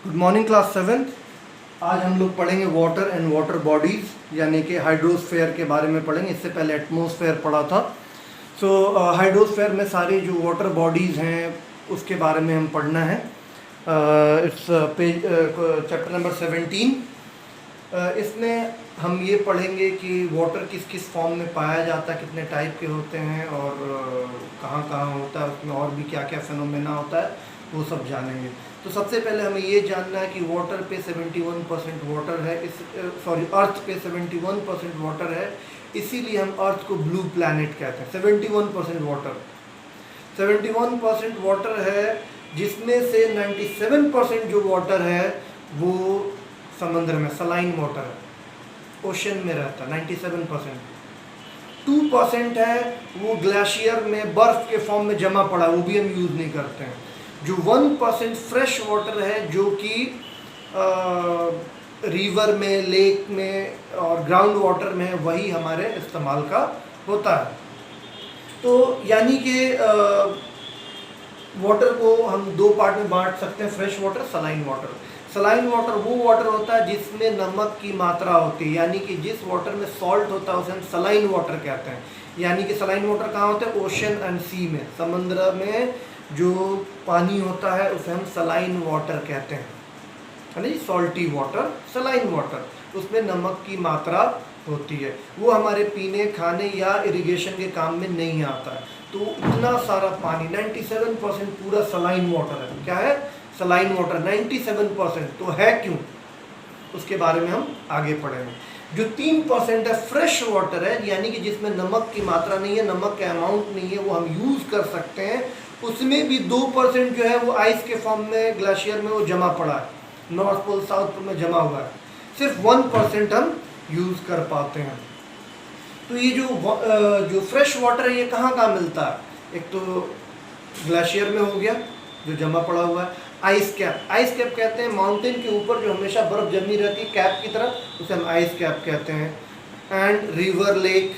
Good morning class 7। आज हम लोग पढ़ेंगे वाटर एंड वाटर बॉडीज़ यानी कि हाइड्रोस्फेयर के बारे में पढ़ेंगे। इससे पहले एटमॉस्फेयर पढ़ा था। हाइड्रोस्फेयर में सारी जो वाटर बॉडीज़ हैं उसके बारे में हम पढ़ना है। It's page chapter number 17। इसमें हम ये पढ़ेंगे कि वाटर किस किस फॉर्म में पाया जाता है, कितने टाइप के होते हैं और कहाँ कहाँ होता है, उसमें और भी क्या क्या फिनोमेना होता है वो सब जानेंगे। तो सबसे पहले हमें ये जानना है कि वाटर पे 71% वाटर है, अर्थ पे 71% वाटर है, इसीलिए हम अर्थ को ब्लू प्लैनेट कहते हैं। 71% वाटर है, जिसमें से 97% जो वाटर है वो समुद्र में सलाइन वाटर है, ओशन में रहता है। 97% 2% है वो ग्लेशियर में बर्फ़ के फॉर्म में जमा पड़ा, वो भी हम यूज़ नहीं करते हैं। जो 1% फ्रेश वाटर है जो कि रिवर में, लेक में और ग्राउंड वाटर में है, वही हमारे इस्तेमाल का होता है। तो यानी कि वाटर को हम दो पार्ट में बांट सकते हैं, fresh water, saline water. Saline water वो वाटर होता है जिसमें नमक की मात्रा होती है, यानी कि जिस वाटर में सॉल्ट होता है उसे हम सलाइन वाटर कहते हैं। यानी कि सलाइन वाटर कहाँ होता है? ओशन एंड सी में, समुद्र में जो पानी होता है उसे हम सलाइन वाटर कहते हैं, है ना जी। सॉल्टी वाटर, सलाइन वाटर, उसमें नमक की मात्रा होती है, वो हमारे पीने, खाने या इरिगेशन के काम में नहीं आता है। तो इतना सारा पानी 97% पूरा सलाइन वाटर है। क्या है? Saline water 97%। तो है क्यों, उसके बारे में हम आगे पढ़ेंगे। जो 3% है फ्रेश वाटर है, यानी कि जिसमें नमक की मात्रा नहीं है, नमक का अमाउंट नहीं है, वो हम यूज़ कर सकते हैं। उसमें भी 2% जो है वो आइस के फॉर्म में ग्लेशियर में वो जमा पड़ा है, नॉर्थ पोल साउथ पोल में जमा हुआ है। सिर्फ 1% हम यूज़ कर पाते हैं। तो ये जो फ्रेश वाटर है ये कहाँ कहाँ मिलता है? एक तो ग्लेशियर में हो गया जो जमा पड़ा हुआ है। आइस कैप कहते हैं माउंटेन के ऊपर जो हमेशा बर्फ़ जमी रहती है कैप की तरह, उसे हम आइस कैप कहते हैं। And river, lake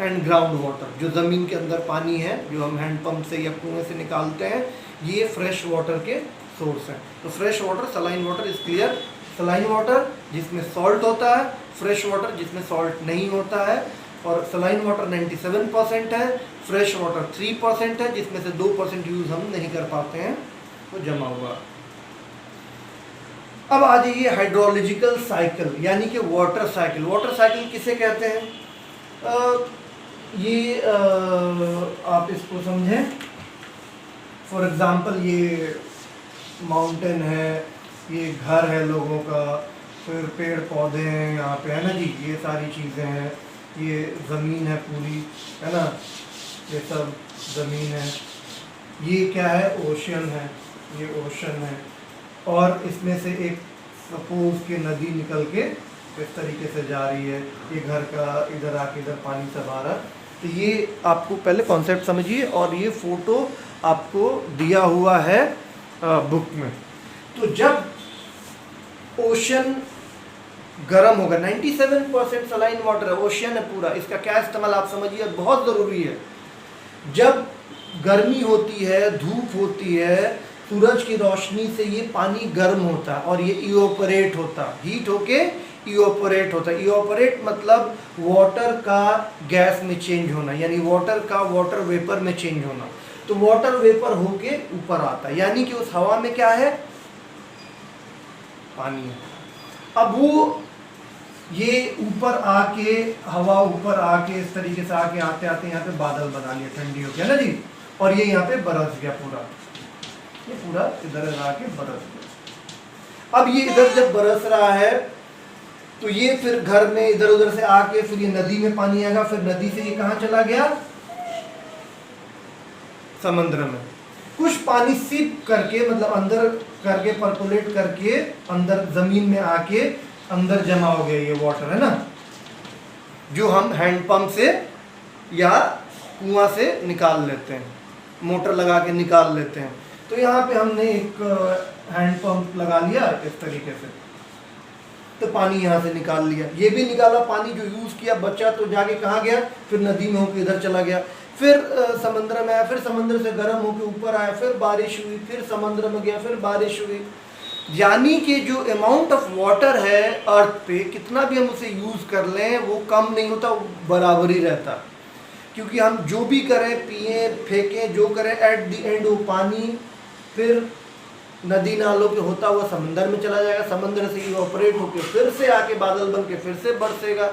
and ground water, जो ज़मीन के अंदर पानी है जो हम हैंडपम्प से या कुएं से निकालते हैं, ये फ्रेश वाटर के सोर्स हैं। तो fresh water, saline water is clear. Saline water जिसमें सॉल्ट होता है, फ्रेश वाटर जिसमें सॉल्ट नहीं होता है। और सलाइन वाटर 97% है, फ्रेश वाटर 3% है, जिसमें से 2% यूज़ हम नहीं कर पाते हैं, वो जमा हुआ। अब आ जाइए हाइड्रोलॉजिकल साइकिल यानी कि वाटर साइकिल। वाटर साइकिल किसे कहते हैं? आप इसको समझें। फॉर एग्जांपल ये माउंटेन है, ये घर है लोगों का, फिर पेड़ पौधे हैं यहाँ पे, है ना जी, ये सारी चीज़ें हैं, ये ज़मीन है पूरी, है ना, ये सब ज़मीन है। ये क्या है? ओशन है, ये ओशन है। और इसमें से एक सपोज के नदी निकल के इस तरीके से जा रही है, ये घर का इधर आके इधर पानी सब आ रहा है। तो ये आपको पहले कॉन्सेप्ट समझिए, और ये फ़ोटो आपको दिया हुआ है बुक में। तो जब ओशन गर्म होगा, 97% सलाइन वाटर है, ओशन है पूरा, इसका क्या इस्तेमाल आप समझिए, बहुत ज़रूरी है। जब गर्मी होती है, धूप होती है, सूरज की रोशनी से ये पानी गर्म होता है और ये इवोपरेट होता है, हीट होके इवोपरेट होता है। इवोपरेट मतलब वाटर का गैस में चेंज होना, यानी वाटर का वाटर वेपर में चेंज होना। तो वाटर वेपर होके ऊपर आता है, यानी कि उस हवा में क्या है? पानी है। अब वो ये ऊपर आके, हवा ऊपर आके इस तरीके से आके आते आते यहाँ पे बादल बना लिया, ठंडी हो गया ना जी, और ये यहाँ पे बरस गया पूरा, ये पूरा इधर आके बरस गया। अब ये इधर जब बरस रहा है तो ये फिर घर में इधर उधर से आके फिर ये नदी में पानी आएगा, फिर नदी से ये कहाँ चला गया? समुद्र में। कुछ पानी सिप करके, मतलब अंदर करके, परकोलेट करके अंदर जमीन में आके अंदर जमा हो गया, ये वाटर है ना, जो हम हैंडपंप से या कुआं से निकाल लेते हैं, मोटर लगा के निकाल लेते हैं। तो यहाँ पे हमने एक हैंडपंप लगा लिया इस तरीके से, तो पानी यहाँ से निकाल लिया। ये भी निकाला पानी जो यूज़ किया, बचा तो जाके कहाँ गया? फिर नदी में होकर इधर चला गया, फिर समुद्र में आया, फिर समुद्र से गर्म होकर ऊपर आया, फिर बारिश हुई, फिर समुद्र में गया, फिर बारिश हुई। यानी कि जो अमाउंट ऑफ वाटर है अर्थ पे, कितना भी हम उसे यूज़ कर लें वो कम नहीं होता, वो बराबर ही रहता। क्योंकि हम जो भी करें, पिए फेंकें, जो करें, एट द एंड वो पानी फिर नदी नालों के होता हुआ समंदर में चला जाएगा, समंदर से इवोपरेट होकर फिर से आके बादल बन के फिर से बरसेगा,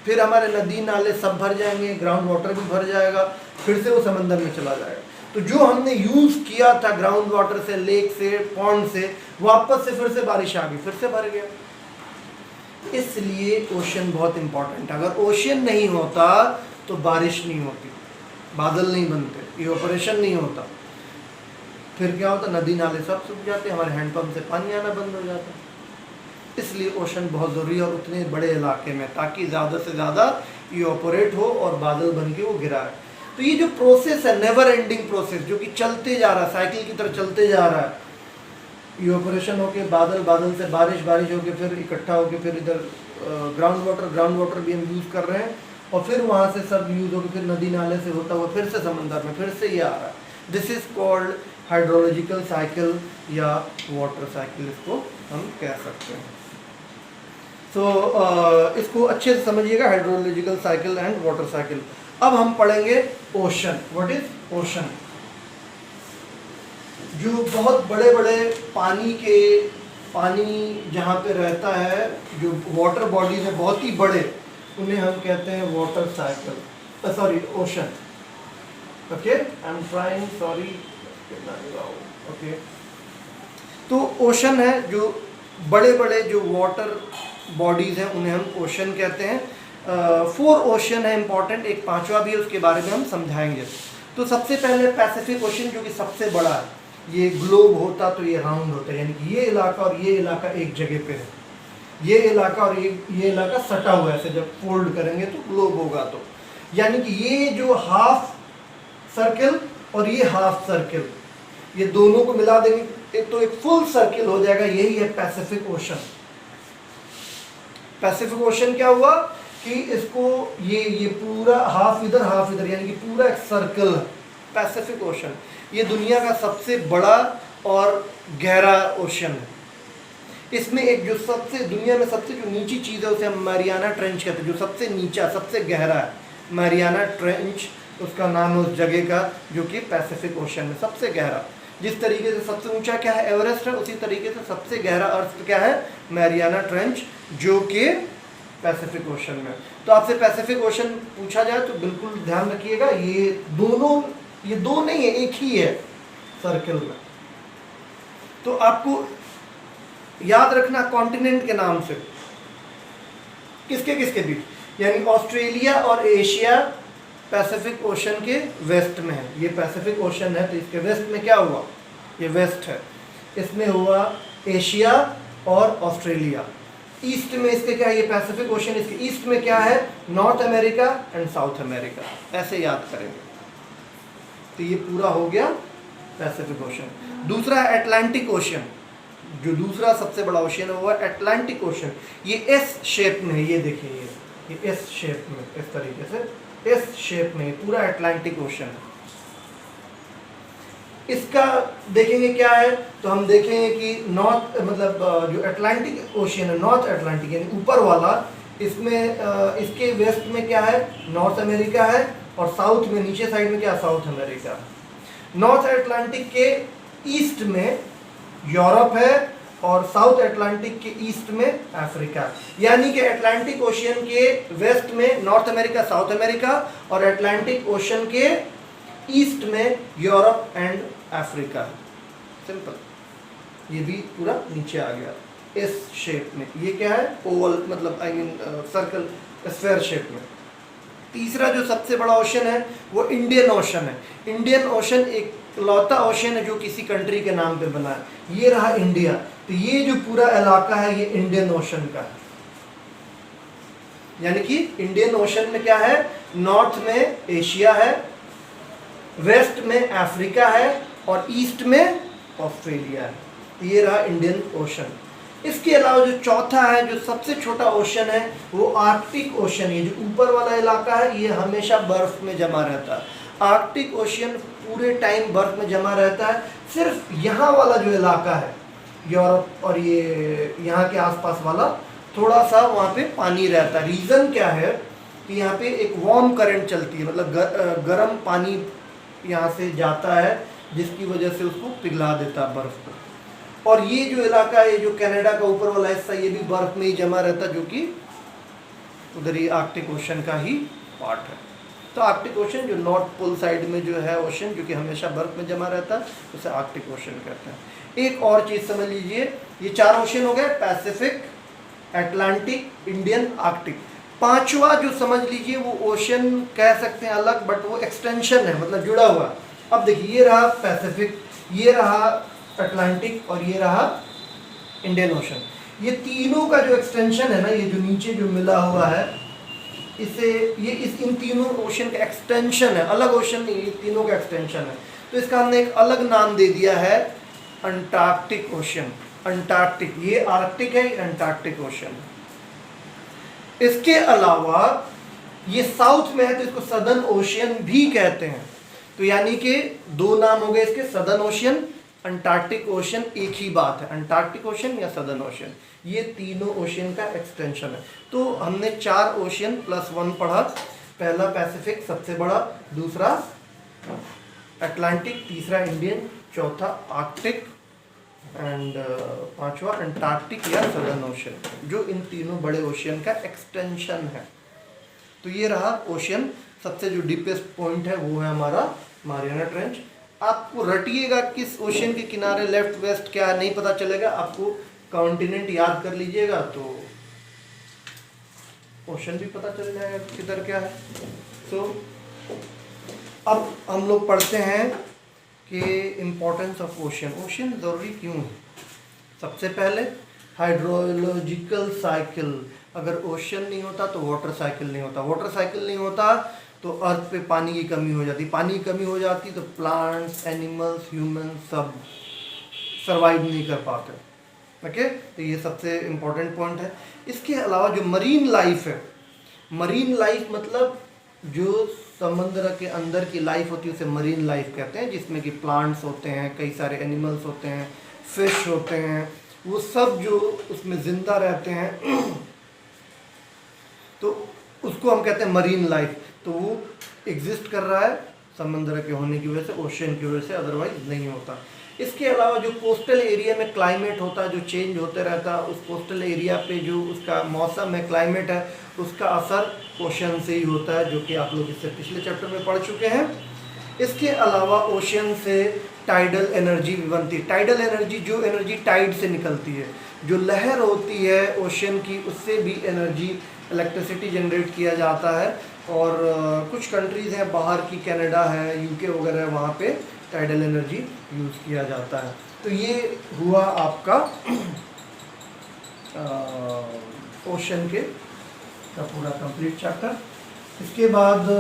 फिर हमारे नदी नाले सब भर जाएंगे, ग्राउंड वाटर भी भर जाएगा, फिर से वो समंदर में चला जाएगा। तो जो हमने यूज़ किया था ग्राउंड वाटर से, लेक से, पॉन्ड से, वापस से फिर से बारिश आ गई, फिर से भर गया। इसलिए ओशन बहुत इंपॉर्टेंट है। अगर ओशन नहीं होता तो बारिश नहीं होती, बादल नहीं बनते, इवोपरेशन नहीं होता, फिर क्या होता, नदी नाले सब सूख जाते, हमारे हैंडपम्प से पानी आना बंद हो जाता। इसलिए ओशन बहुत ज़रूरी है, और उतने बड़े इलाके में, ताकि ज़्यादा से ज़्यादा इवोपरेट हो और बादल बन के वो गिराए। तो ये जो प्रोसेस है, नेवर एंडिंग प्रोसेस, जो कि चलते जा रहा है, साइकिल की तरह चलते जा रहा है, इवोपरेशन होके बादल, बादल से बारिश, बारिश होके फिर इकट्ठा होके फिर इधर ग्राउंड वाटर भी हम यूज़ कर रहे हैं, और फिर वहाँ से सब यूज़ होकर फिर नदी नाले से होता हुआ फिर से समंदर में फिर से ये आ रहा है। This is called hydrological cycle या वाटर साइकिल, इसको हम कह सकते हैं। तो इसको अच्छे से समझिएगा, hydrological cycle and water cycle. अब हम पढ़ेंगे ओशन। What is ocean? जो बहुत बड़े बड़े पानी जहाँ पे रहता है, जो वाटर बॉडीज है बहुत ही बड़े, उन्हें हम कहते हैं water cycle, sorry ocean. Okay, I am trying, sorry. Okay, तो ओशन है, जो बड़े बड़े जो वाटर बॉडीज हैं उन्हें हम ओशन कहते हैं। 4 ओशन है इंपॉर्टेंट, एक 5वां भी है, उसके बारे में हम समझाएंगे। तो सबसे पहले पैसिफिक ओशन, जो कि सबसे बड़ा है। ये ग्लोब होता तो ये राउंड होता है, यानी कि ये इलाका और ये इलाका एक जगह पे है, ये इलाका और ये इलाका सटा हुआ है, ऐसे जब फोल्ड करेंगे तो ग्लोब होगा। तो यानी कि ये जो हाफ सर्किल और ये हाफ सर्किल, ये दोनों को मिला देंगे तो एक फुल सर्किल हो जाएगा, यही है पैसिफिक ओशन। पैसिफिक ओशन क्या हुआ कि इसको ये पूरा हाफ इधर हाफ इधर, यानी कि पूरा एक सर्कल है पैसिफिक ओशन। ये दुनिया का सबसे बड़ा और गहरा ओशन है। इसमें एक जो दुनिया में सबसे जो नीची चीज़ है उसे हम मैरियाना ट्रेंच कहते हैं, जो सबसे नीचा सबसे गहरा है, मैरियाना ट्रेंच उसका नाम है उस जगह का, जो कि पैसिफिक ओशन में सबसे गहरा। जिस तरीके से सबसे ऊंचा क्या है, एवरेस्ट है, उसी तरीके से सबसे गहरा अर्थ क्या है, मैरियाना ट्रेंच, जो कि पैसिफिक ओशन में। तो आपसे पैसिफिक ओशन पूछा जाए तो बिल्कुल ध्यान रखिएगा, ये दो नहीं है, एक ही है सर्कल में। तो आपको याद रखना कॉन्टिनेंट के नाम से, किसके किसके बीच, यानी ऑस्ट्रेलिया और एशिया पैसिफिक ओशन के वेस्ट में है। ये पैसिफिक ओशन है, तो इसके वेस्ट में क्या हुआ, ये वेस्ट है, इसमें हुआ एशिया और ऑस्ट्रेलिया। ईस्ट में इसके क्या है, ये पैसिफिक ओशन, इसके ईस्ट में क्या है, north America and south America, ऐसे याद करेंगे। तो ये पूरा हो गया पैसिफिक ओशन। दूसरा है अटलांटिक ओशन, जो दूसरा सबसे बड़ा ओशन है वो है अटलांटिक ओशन। ये एस शेप में है, ये देखिए, ये एस शेप में, इस तरीके से इस शेप में पूरा अटलांटिक ओशन है। इसका देखेंगे क्या है, तो हम देखेंगे कि नॉर्थ मतलब जो अटलांटिक ओशन है, नॉर्थ अटलांटिक यानी ऊपर वाला, इसमें इसके वेस्ट में क्या है, नॉर्थ अमेरिका है, और साउथ में नीचे साइड में क्या, साउथ अमेरिका। नॉर्थ अटलांटिक के ईस्ट में यूरोप है, और साउथ अटलांटिक के ईस्ट में अफ्रीका। यानी कि अटलांटिक ओशियन के वेस्ट में नॉर्थ अमेरिका, साउथ अमेरिका, और अटलांटिक ओशन के ईस्ट में यूरोप एंड अफ्रीका। सिंपल। ये भी पूरा नीचे आ गया इस शेप में। ये क्या है, ओवल, मतलब I mean circle, sphere shape में। तीसरा जो सबसे बड़ा ओशन है वो इंडियन ओशन है। इंडियन ओशन एक लौता ओशन है जो किसी कंट्री के नाम पे बना है। ये रहा इंडिया, तो ये जो पूरा इलाका है ये इंडियन ओशन का है। यानी कि इंडियन ओशन में क्या है, नॉर्थ में एशिया है, वेस्ट में अफ्रीका है, और ईस्ट में ऑस्ट्रेलिया है। ये रहा इंडियन ओशन। इसके अलावा जो चौथा है, जो सबसे छोटा ओशन है, वो आर्कटिक ओशन है। जो ऊपर वाला इलाका है ये हमेशा बर्फ में जमा रहता है। आर्कटिक ओशन पूरे टाइम बर्फ में जमा रहता है। सिर्फ यहाँ वाला जो इलाका है, यूरोप और ये यहाँ के आसपास वाला थोड़ा सा वहाँ पे पानी रहता है। रीज़न क्या है कि यहाँ पे एक वार्म करंट चलती है, मतलब गर्म पानी यहाँ से जाता है जिसकी वजह से उसको पिघला देता है बर्फ़ को। और ये जो इलाका है, जो कनाडा का ऊपर वाला हिस्सा, ये भी बर्फ़ में ही जमा रहता है, जो कि उधर ही आर्कटिक ओशन का ही पार्ट है। तो आर्कटिक ओशन जो नॉर्थ पोल साइड में जो है ओशन, जो कि हमेशा बर्फ़ में जमा रहता है, उसे आर्कटिक ओशन कहते हैं। एक और चीज़ समझ लीजिए, ये 4 ओशन हो गए, पैसिफिक, अटलांटिक, इंडियन, आर्कटिक। पांचवा जो समझ लीजिए वो ओशन कह सकते हैं अलग, बट वो एक्सटेंशन है, मतलब जुड़ा हुआ है। अब देखिए, ये रहा पैसिफिक, ये रहा अटलांटिक और ये रहा इंडियन ओशन। ये तीनों का जो एक्सटेंशन है ना, ये जो नीचे जो मिला हुआ है, इसे ये इन तीनों ओशन का एक्सटेंशन है, अलग ओशन नहीं, ये तीनों का एक्सटेंशन है। तो इसका हमने एक अलग नाम दे दिया है, अंटार्कटिक ओशन। अंटार्कटिक, ये आर्कटिक है, अंटार्कटिक ओशन। इसके अलावा ये साउथ में है तो इसको सदर्न ओशियन भी कहते हैं। तो यानी कि 2 नाम हो गए इसके, सदर्न ओशियन, अंटार्कटिक ओशन, एक ही बात है, अंटार्कटिक ओशन या सदर्न ओशन। ये तीनों ओशियन का एक्सटेंशन है। तो हमने 4 ओशियन प्लस 1 पढ़ा। पहला पैसिफिक सबसे बड़ा, दूसरा अटलांटिक, तीसरा इंडियन, चौथा आर्कटिक एंड पांचवा अंटार्कटिक या सदर्न ओशन, जो इन तीनों बड़े ओशियन का एक्सटेंशन है। तो ये रहा ओशियन। सबसे जो डीपेस्ट पॉइंट है वो है हमारा मारियाना ट्रेंच। आपको रटिएगा किस ओशियन के किनारे, लेफ्ट वेस्ट क्या है नहीं पता चलेगा, आपको कॉन्टिनेंट याद कर लीजिएगा तो ओशन भी पता चल जाएगा किधर क्या है। तो अब हम लोग पढ़ते हैं कि इम्पोर्टेंस ऑफ ओशन। ओशन ज़रूरी क्यों है? सबसे पहले हाइड्रोलॉजिकल साइकिल, अगर ओशन नहीं होता तो वाटर साइकिल नहीं होता, वाटर साइकिल नहीं होता तो अर्थ पे पानी की कमी हो जाती, पानी की कमी हो जाती तो प्लांट्स, एनिमल्स, ह्यूमन सब सर्वाइव नहीं कर पाते। ओके, तो ये सबसे इम्पोर्टेंट पॉइंट है। इसके अलावा जो मरीन लाइफ है, मरीन लाइफ मतलब जो समुद्र के अंदर की लाइफ होती है उसे मरीन लाइफ कहते हैं, जिसमें कि प्लांट्स होते हैं, कई सारे एनिमल्स होते हैं, फिश होते हैं, वो सब जो उसमें ज़िंदा रहते हैं तो उसको हम कहते हैं मरीन लाइफ। तो वो एग्जिस्ट कर रहा है समुद्र के होने की वजह से, ओशन की वजह से, अदरवाइज नहीं होता। इसके अलावा जो कोस्टल एरिया में क्लाइमेट होता है जो चेंज होते रहता है, उस कोस्टल एरिया पे जो उसका मौसम है, क्लाइमेट है, उसका असर ओशन से ही होता है, जो कि आप लोग इससे पिछले चैप्टर में पढ़ चुके हैं। इसके अलावा ओशन से टाइडल एनर्जी भी बनती है। टाइडल एनर्जी, जो एनर्जी टाइड से निकलती है, जो लहर होती है ओशन की, उससे भी एनर्जी, इलेक्ट्रिसिटी जनरेट किया जाता है। और कुछ कंट्रीज़ हैं बाहर की, कनाडा है, यूके वगैरह, वहाँ पे टाइडल एनर्जी यूज़ किया जाता है। तो ये हुआ आपका ओशन के का पूरा कंप्लीट चैप्टर। इसके बाद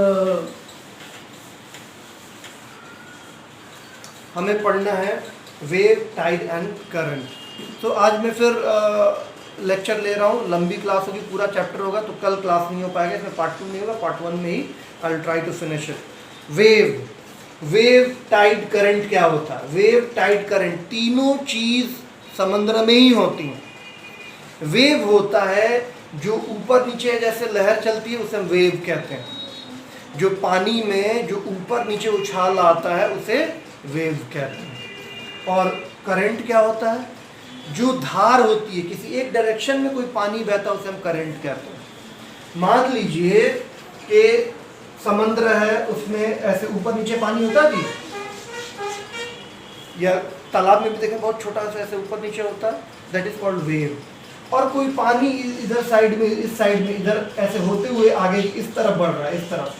हमें पढ़ना है वेव, टाइड एंड करंट। तो आज मैं फिर लेक्चर ले रहा हूँ, लंबी क्लास होगी, पूरा चैप्टर होगा, तो कल क्लास नहीं हो पाएगा, इसमें पार्ट 2 नहीं होगा, पार्ट 1 में ही I will try to finish it. Wave, wave, tide, current क्या होता है? वेव, टाइड, करंट तीनों चीज़ समुद्र में ही होती हैं। वेव होता है जो ऊपर नीचे जैसे लहर चलती है, उसे हम वेव कहते हैं। जो पानी में जो ऊपर नीचे उछाल आता है उसे वेव कहते हैं। और करंट क्या होता है? जो धार होती है, किसी एक डायरेक्शन में कोई पानी बहता है उसे हम करंट कहते हैं। मान लीजिए कि समुद्र है, उसमें ऐसे ऊपर नीचे पानी होता है जी, या तालाब में भी देखें बहुत छोटा सा ऐसे ऊपर नीचे होता है, दैट इज कॉल्ड वेव। और कोई पानी इधर साइड में, इस साइड में, इधर ऐसे होते हुए आगे इस तरफ बढ़ रहा है, इस तरफ,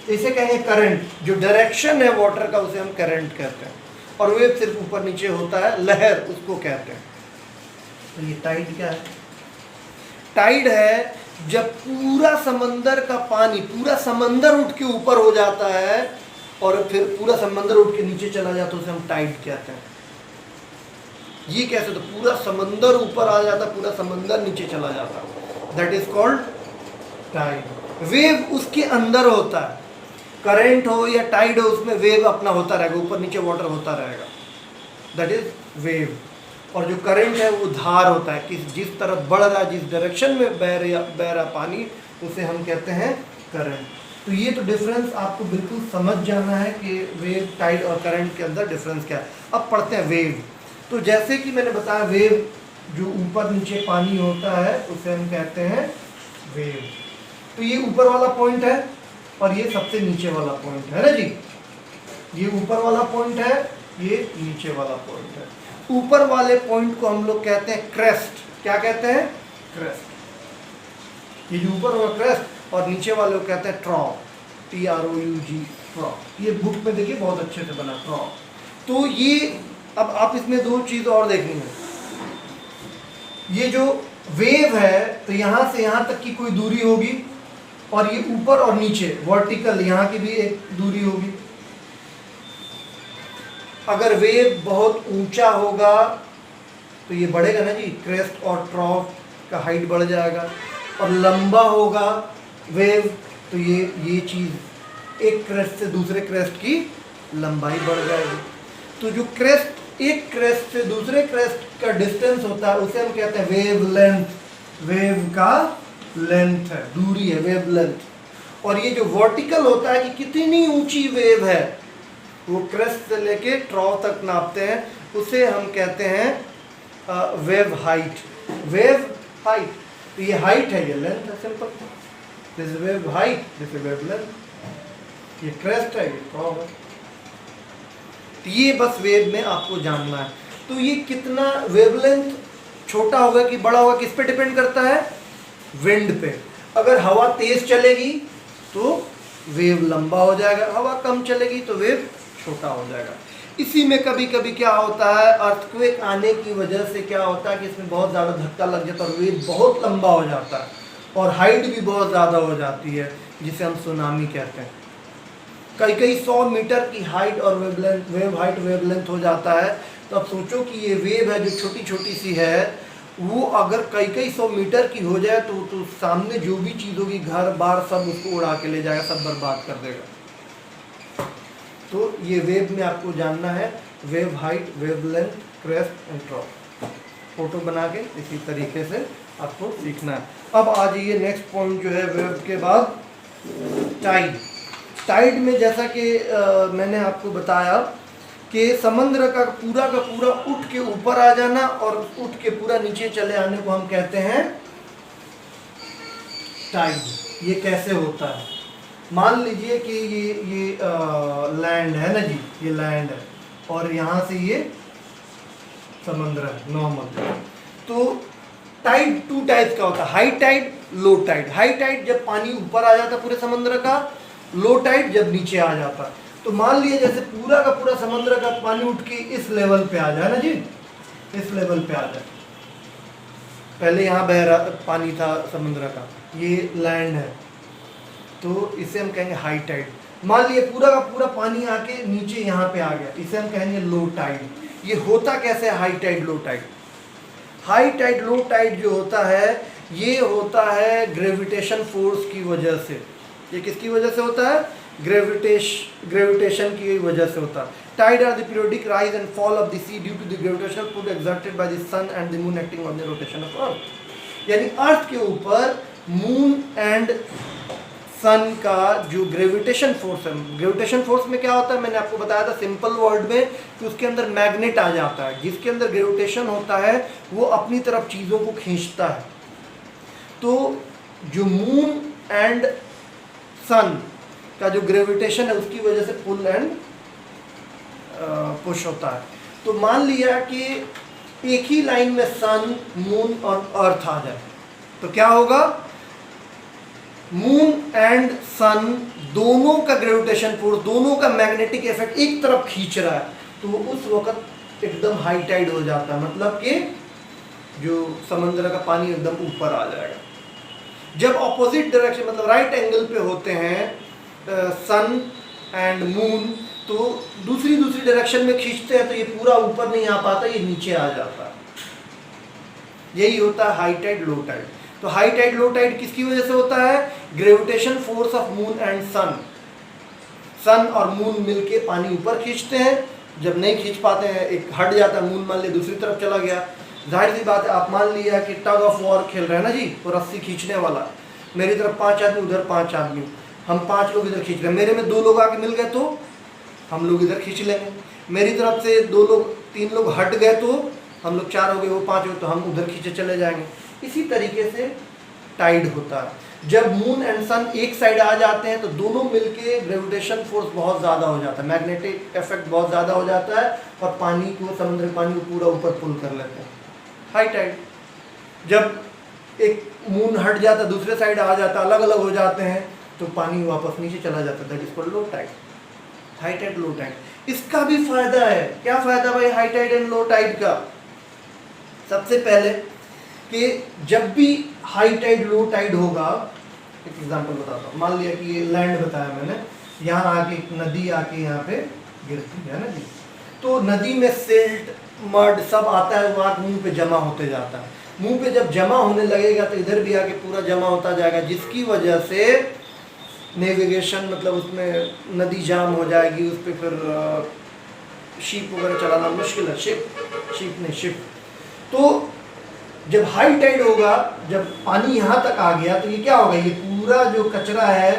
इसे कहेंगे करंट। जो डायरेक्शन है वाटर का उसे हम करंट कहते हैं। और वेव सिर्फ ऊपर नीचे होता है, लहर उसको कहते हैं। तो ये टाइड क्या है? टाइड है जब पूरा समंदर का पानी, पूरा समंदर उठ के ऊपर हो जाता है और फिर पूरा समंदर उठ के नीचे चला जाता है, उसे हम टाइड कहते हैं। ये कैसे? तो पूरा समंदर ऊपर आ जाता, पूरा समंदर नीचे चला जाता, that is called tide. Wave उसके अंदर होता है, करंट हो या टाइड हो, उसमें वेव अपना होता रहेगा, ऊपर नीचे वाटर होता रहेगा, दैट इज वेव। और जो करंट है वो धार होता है, किस जिस तरफ बढ़ रहा है, जिस डायरेक्शन में बह रहा पानी, उसे हम कहते हैं करंट। तो ये तो डिफरेंस आपको बिल्कुल समझ जाना है कि वेव, टाइड और करंट के अंदर डिफरेंस क्या है। अब पढ़ते हैं वेव। तो जैसे कि मैंने बताया, वेव जो ऊपर नीचे पानी होता है उसे हम कहते हैं वेव। तो ये ऊपर वाला पॉइंट है और ये सबसे नीचे वाला पॉइंट है ना जी। ये ऊपर वाला पॉइंट है, ये नीचे वाला पॉइंट है। ऊपर वाले पॉइंट को हम लोग कहते हैं क्रेस्ट। क्या कहते हैं? क्रेस्ट। ये जो ऊपर वाला क्रेस्ट, और नीचे वाले को कहते हैं ट्रॉप, TROUG, ट्रॉप। ये बुक में देखिए बहुत अच्छे से बना ट्रॉप। तो ये अब आप इसमें दो चीज़ और देखनी है। ये जो वेव है, तो यहाँ से यहाँ तक की कोई दूरी होगी, और ये ऊपर और नीचे वर्टिकल यहाँ की भी एक दूरी होगी। अगर वेव बहुत ऊंचा होगा तो ये बढ़ेगा ना जी, क्रेस्ट और ट्रॉफ का हाइट बढ़ जाएगा। और लंबा होगा वेव तो ये चीज़ एक क्रेस्ट से दूसरे क्रेस्ट की लंबाई बढ़ जाएगी। तो जो क्रेस्ट, एक क्रेस्ट से दूसरे क्रेस्ट का डिस्टेंस होता है उसे हम कहते हैं वेव लेंथ। वेव का लेंथ है, दूरी है, वेव लेंथ। और ये जो वर्टिकल होता है कि कितनी ऊंची वेव है, वो क्रेस्ट से लेके ट्रॉफ तक नापते हैं, उसे हम कहते हैं वेव हाइट। वेव हाइट, तो ये हाइट है, ये लेंथ है, simple. This is wave height, this is wave length. ये क्रेस्ट है, ये ट्रॉफ है। तो ये बस वेव में आपको जानना है। तो ये कितना वेवलेंथ छोटा होगा कि बड़ा होगा, किस पे डिपेंड करता है? विंड पे। अगर हवा तेज चलेगी तो वेव लंबा हो जाएगा, हवा कम चलेगी तो वेव छोटा हो जाएगा। इसी में कभी कभी क्या होता है, अर्थक्वेक आने की वजह से क्या होता है कि इसमें बहुत ज़्यादा धक्का लग जाता है और वेव बहुत लंबा हो जाता है और हाइट भी बहुत ज़्यादा हो जाती है, जिसे हम सुनामी कहते हैं। कई 100 मीटर की हाइट और वेव हाइट, वेवलेंथ हो जाता है। तो अब सोचो कि ये वेव है जो छोटी छोटी सी है, वो अगर कई 100 मीटर की हो जाए तो सामने जो भी चीज़ होगी, घर बार सब उसको उड़ा के ले जाएगा, सब बर्बाद कर देगा। तो ये वेव में आपको जानना है wave height, wavelength, crest and ट्रॉफ। Photo बना के इसी तरीके से आपको सीखना है। अब आ जाइए नेक्स्ट पॉइंट जो है वेव के बाद, टाइड। टाइड में जैसा कि मैंने आपको बताया कि समुद्र का पूरा उठ के ऊपर आ जाना और उठ के पूरा नीचे चले आने को हम कहते हैं टाइड। ये कैसे होता है? मान लीजिए कि ये लैंड है ना जी, ये लैंड है और यहाँ से ये समुद्र है नॉर्मल। तो टाइड 2 टाइप्स का होता है, high tide, low tide. High tide जब पानी ऊपर आ जाता है पूरे समुद्र का, लो टाइड जब नीचे आ जाता है। तो मान लीजिए जैसे पूरा का पूरा समुद्र का पानी उठ के इस लेवल पे आ जाए ना जी, इस लेवल पे आ जाए। पहले यहाँ बह रहा पानी था समुद्र का, ये लैंड है, तो इसे हम कहेंगे हाई टाइड। मान लिए पूरा का पूरा पानी आके नीचे यहाँ पे आ गया, इसे हम कहेंगे लो टाइड। ये होता कैसे है high tide, low tide? High tide, low tide जो होता है, ये होता है ग्रेविटेशन फोर्स की वजह से। ये किसकी वजह से होता है? ग्रेविटेशन की वजह से होता है। Tide are the periodic rise and fall of the sea due to the gravitational pull exerted by the sun and the moon acting on the rotation of earth. यानी अर्थ के ऊपर मून एंड सन का जो gravitation force है, gravitation force में क्या होता है मैंने आपको बताया था सिंपल वर्ड में कि उसके अंदर मैग्नेट आ जाता है। जिसके अंदर ग्रेविटेशन होता है वो अपनी तरफ चीज़ों को खींचता है। तो जो मून एंड सन का जो ग्रेविटेशन है उसकी वजह से पुल एंड पुश होता है। तो मान लिया कि एक ही लाइन में सन, मून और अर्थ आ जाए तो क्या होगा? मून एंड सन दोनों का ग्रेविटेशन फोर्स, दोनों का मैग्नेटिक इफेक्ट एक तरफ खींच रहा है, तो उस वक्त एकदम हाई टाइड हो जाता है। मतलब कि जो समुद्र का पानी एकदम ऊपर आ जाएगा। जब ऑपोजिट डायरेक्शन मतलब राइट एंगल पे होते हैं सन एंड मून, तो दूसरी डायरेक्शन में खींचते हैं तो ये पूरा ऊपर नहीं आ पाता, ये नीचे आ जाता है। यही होता है हाई टाइड, लो टाइड। तो हाई टाइड, लो टाइड किसकी वजह से होता है? Gravitation force of moon and sun. Sun और मून मिलके पानी ऊपर खींचते हैं जब नहीं खींच पाते हैं, एक हट जाता है मून, मान लिया दूसरी तरफ चला गया, जाहिर सी बात है आप मान लिया कि टग ऑफ वॉर खेल रहे हैं ना जी, वो रस्सी खींचने वाला, मेरी तरफ 5 आदमी, उधर 5 आदमी, हम 5 लोग इधर खींच रहे हैं, मेरे में 2 लोग आके मिल गए तो हम लोग इधर खींच लेंगे, मेरी तरफ से 2 लोग 3 लोग हट गए तो हम लोग 4 हो गए, वो 5 हो गए तो हम उधर खींचे चले जाएंगे। इसी तरीके से टाइड होता है। जब मून एंड सन एक साइड आ जाते हैं तो दोनों मिलके ग्रेविटेशन फोर्स बहुत ज़्यादा हो जाता है, मैग्नेटिक इफेक्ट बहुत ज़्यादा हो जाता है और पानी को, समुद्र के पानी को पूरा ऊपर पुल कर लेते हैं, हाई टाइड। जब एक मून हट जाता है दूसरे साइड आ जाता है, अलग अलग हो जाते हैं तो पानी वापस नीचे चला जाता है, that is called low tide. High tide, low tide. इसका भी फायदा है। क्या फायदा भाई high tide and low tide का? सबसे पहले कि जब भी हाई टाइड लो टाइड होगा, एक एग्जांपल बताता हूँ, मान लिया कि ये लैंड बताया मैंने, यहाँ आके एक नदी आके यहाँ पे गिरती है ना जी, तो नदी में सिल्ट मड सब आता है, वहाँ मुंह पे जमा होते जाता है, मुंह पे जब जमा होने लगेगा तो इधर भी आके पूरा जमा होता जाएगा, जिसकी वजह से नेविगेशन, मतलब उसमें नदी जाम हो जाएगी, उस पर फिर शिप वगैरह चलाना मुश्किल है, शिप। तो जब हाई टाइड होगा, जब पानी यहाँ तक आ गया तो ये क्या होगा, ये पूरा जो कचरा है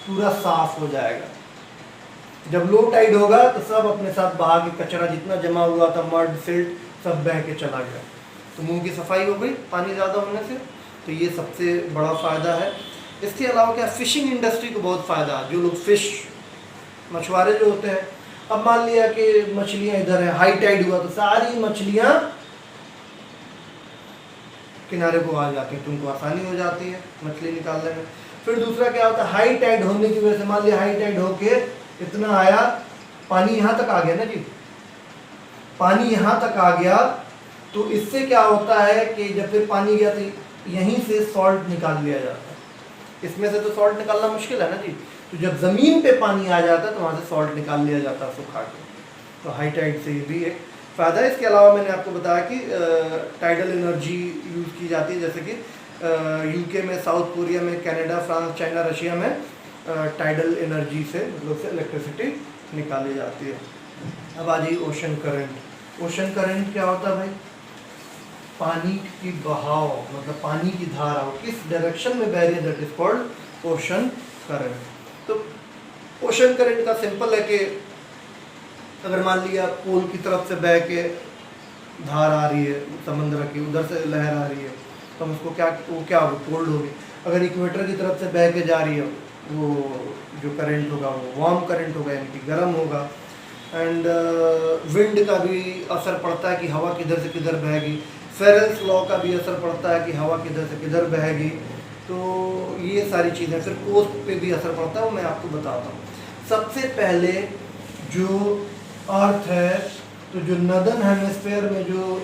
पूरा साफ हो जाएगा। जब लो टाइड होगा तो सब अपने साथ बहा के कचरा जितना जमा हुआ था, मड सिल्ट सब बह के चला गया, तो मुंह की सफाई हो गई पानी ज़्यादा होने से। तो ये सबसे बड़ा फ़ायदा है। इसके अलावा क्या, फिशिंग इंडस्ट्री को बहुत फ़ायदा है। जो लोग फिश, मछुआरे जो होते हैं, अब मान लिया कि मछलियाँ इधर है, हाई टाइड हुआ तो सारी मछलियाँ किनारे को आ जाती है, तुमको आसानी हो जाती है मछली निकालने में। फिर दूसरा क्या होता है, हाई टाइड होने की वजह से, मान लिया हाई टाइड होके इतना आया, पानी यहाँ तक आ गया ना जी, पानी यहाँ तक आ गया, तो इससे क्या होता है कि जब फिर पानी गया तो यहीं से सॉल्ट निकाल लिया जाता है। इसमें से तो सॉल्ट निकालना मुश्किल है ना जी, तो जब ज़मीन पे पानी आ जाता है तो वहाँ से सॉल्ट निकाल लिया जाता है सुखा के। तो हाई टाइड से ये भी एक फ़ायदा है। इसके अलावा मैंने आपको बताया कि टाइडल एनर्जी यूज़ की जाती है, जैसे कि यूके में, साउथ कोरिया में, कनाडा, फ्रांस, चाइना, रशिया में टाइडल एनर्जी से, मतलब से इलेक्ट्रिसिटी निकाली जाती है। अब आ जाइए ओशन करंट। ओशन करंट क्या होता है भाई? पानी की बहाव, मतलब पानी की धारा किस डायरेक्शन में बह रही है, that is called ocean current. तो ओशन करंट का सिंपल है कि अगर मान लिया पोल की तरफ से बह के धार आ रही है समुद्र की, उधर से लहर आ रही है, तो हम उसको क्या होगी, कोल्ड होगी। अगर इक्वेटर की तरफ से बह के जा रही है, वो जो करंट होगा वो वार्म करंट होगा, यानी कि गर्म होगा। एंड विंड का भी असर पड़ता है कि हवा किधर से किधर बहेगी। फेरेल्स लॉ का भी असर पड़ता है कि हवा किधर से किधर बहेगी। तो ये सारी चीज़ें, फिर कोस्ट पे भी असर पड़ता है, वो मैं आपको बताता हूँ। सबसे पहले जो अर्थ है, तो जो नदर्न हेमिस्फेयर में जो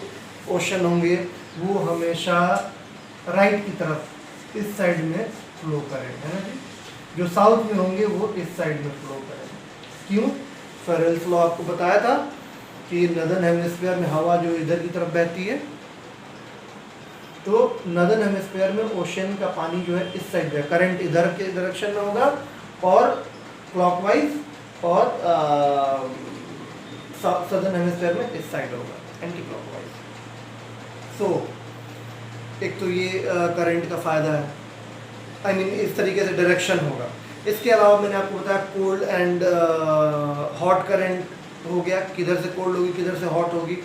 ओशन होंगे वो हमेशा राइट की तरफ, इस साइड में फ्लो करेंगे, है ना जी। जो साउथ में होंगे वो इस साइड में फ्लो करेंगे। क्यों? फेरेल्स लॉ आपको बताया था कि नदर्न हेमिस्फेयर में हवा जो इधर की तरफ बहती है, तो नदर्न हेमिस्फेयर में ओशन का पानी जो है इस साइड में, करंट इधर के डायरेक्शन में होगा और क्लॉकवाइज, और सदर्न हेमिस्फेयर में इस साइड होगा, एंटी क्लॉकवाइज। सो एक तो ये करंट का फ़ायदा है, आई मीन इस तरीके से डायरेक्शन होगा। इसके अलावा मैंने आपको बताया कोल्ड एंड हॉट करंट हो गया, किधर से कोल्ड होगी किधर से हॉट होगी।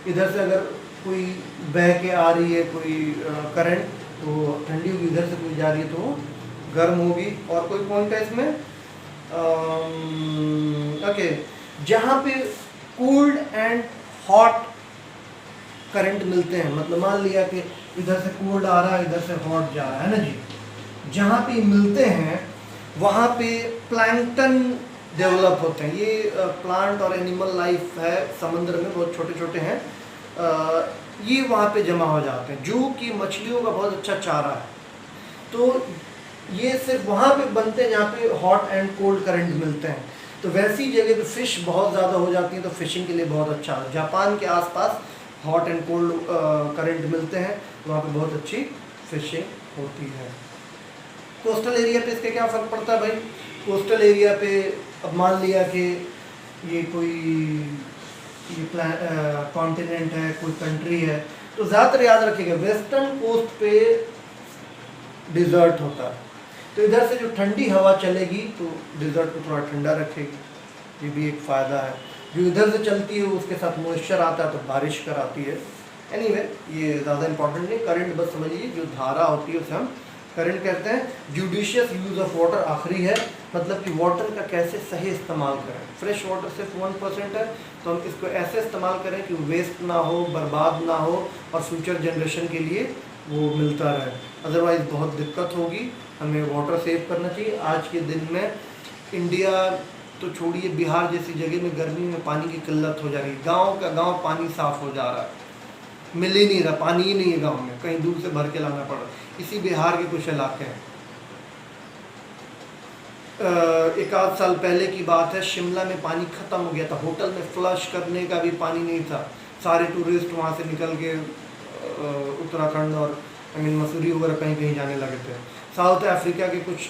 इधर से अगर कोई बह के आ रही है कोई करंट तो ठंडी होगी, इधर से कोई जा रही है तो गर्म होगी। और कोई पॉइंट है इसमें, ओके, जहाँ पे कोल्ड एंड हॉट करंट मिलते हैं, मतलब मान लिया कि इधर से कोल्ड आ रहा है इधर से हॉट जा रहा है ना जी, जहाँ पे मिलते हैं वहाँ पे प्लैंकटन डेवलप होते हैं। ये प्लांट और एनिमल लाइफ है समुद्र में, बहुत छोटे छोटे हैं, ये वहाँ पे जमा हो जाते हैं, जो कि मछलियों का बहुत अच्छा चारा है। तो ये सिर्फ वहाँ पे बनते हैं जहाँ पे हॉट एंड कोल्ड करंट मिलते हैं। तो वैसी जगह पे फिश बहुत ज़्यादा हो जाती हैं, तो फिशिंग के लिए बहुत अच्छा है। जापान के आसपास हॉट एंड कोल्ड करंट मिलते हैं, वहाँ पे बहुत अच्छी फिशिंग होती है। कोस्टल एरिया पे इसके क्या फ़र्क पड़ता है भाई? कोस्टल एरिया पे अब मान लिया कि ये कोई ये कॉन्टिनेंट है, कोई कंट्री है, तो ज़्यादातर याद रखिएगा वेस्टर्न कोस्ट पे डिज़र्ट होता है, तो इधर से जो ठंडी हवा चलेगी तो डिज़र्ट को थोड़ा ठंडा रखेगी, ये भी एक फ़ायदा है। जो इधर से चलती है उसके साथ मॉइस्चर आता है तो बारिश कराती है। एनीवे ये ज़्यादा इंपॉर्टेंट नहीं, करंट बस समझ लीजिए, जो धारा होती है उसे हम करंट कहते हैं। जुडिशियस यूज़ ऑफ वाटर आखिरी है, मतलब कि वाटर का कैसे सही इस्तेमाल करें। फ्रेश वाटर सिर्फ 1% है, तो हम इसको ऐसे इस्तेमाल करें कि वेस्ट ना हो, बर्बाद ना हो और फ्यूचर जनरेशन के लिए वो मिलता रहे, अदरवाइज़ बहुत दिक्कत होगी। हमें वाटर सेव करना चाहिए। आज के दिन में इंडिया तो छोड़िए, बिहार जैसी जगह में गर्मी में पानी की किल्लत हो जा रही है, गांव का गांव पानी साफ़ हो जा रहा है, मिल ही नहीं रहा, पानी ही नहीं है गांव में, कहीं दूर से भर के लाना पड़ रहा है। इसी बिहार के कुछ इलाके हैं। एक आध साल पहले की बात है, शिमला में पानी ख़त्म हो गया था, होटल में फ्लश करने का भी पानी नहीं था, सारे टूरिस्ट वहाँ से निकल के उत्तराखंड और मसूरी वगैरह कहीं कहीं जाने लगे थे। साउथ अफ्रीका के कुछ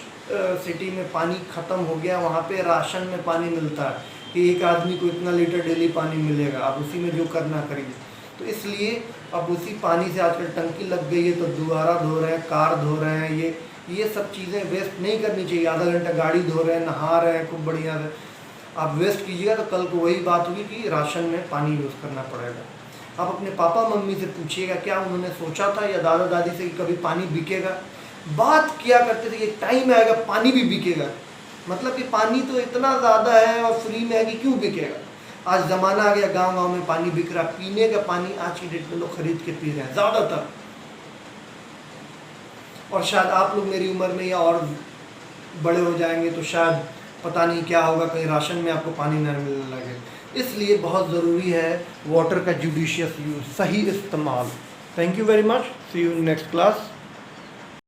सिटी में पानी ख़त्म हो गया, वहाँ पे राशन में पानी मिलता है कि एक आदमी को इतना लीटर डेली पानी मिलेगा, आप उसी में जो करना करिए। तो इसलिए अब उसी पानी से आजकल टंकी लग गई है, तो दोबारा धो रहे हैं, कार धो रहे हैं, ये सब चीज़ें वेस्ट नहीं करनी चाहिए। आधा घंटा गाड़ी धो रहे हैं, नहा रहे हैं खूब बढ़िया से, आप वेस्ट कीजिएगा तो कल को वही बात होगी कि राशन में पानी यूज़ करना पड़ेगा। आप अपने पापा मम्मी से पूछिएगा, क्या उन्होंने सोचा था या दादा दादी से कि कभी पानी बिकेगा? बात किया करते थे, एक टाइम आएगा पानी भी बिकेगा, मतलब कि पानी तो इतना ज़्यादा है और फ्री में है कि क्यों बिकेगा। आज ज़माना आ गया, गांव गांव में पानी बिक रहा, पीने का पानी आज की डेट में लोग खरीद के पी रहे हैं ज़्यादातर। और शायद आप लोग मेरी उम्र में या और बड़े हो जाएंगे तो शायद पता नहीं क्या होगा, कहीं राशन में आपको पानी न मिलने लगे। इसलिए बहुत ज़रूरी है वाटर का जुडिशियस यूज़, सही इस्तेमाल। Thank you very much, see you in next class.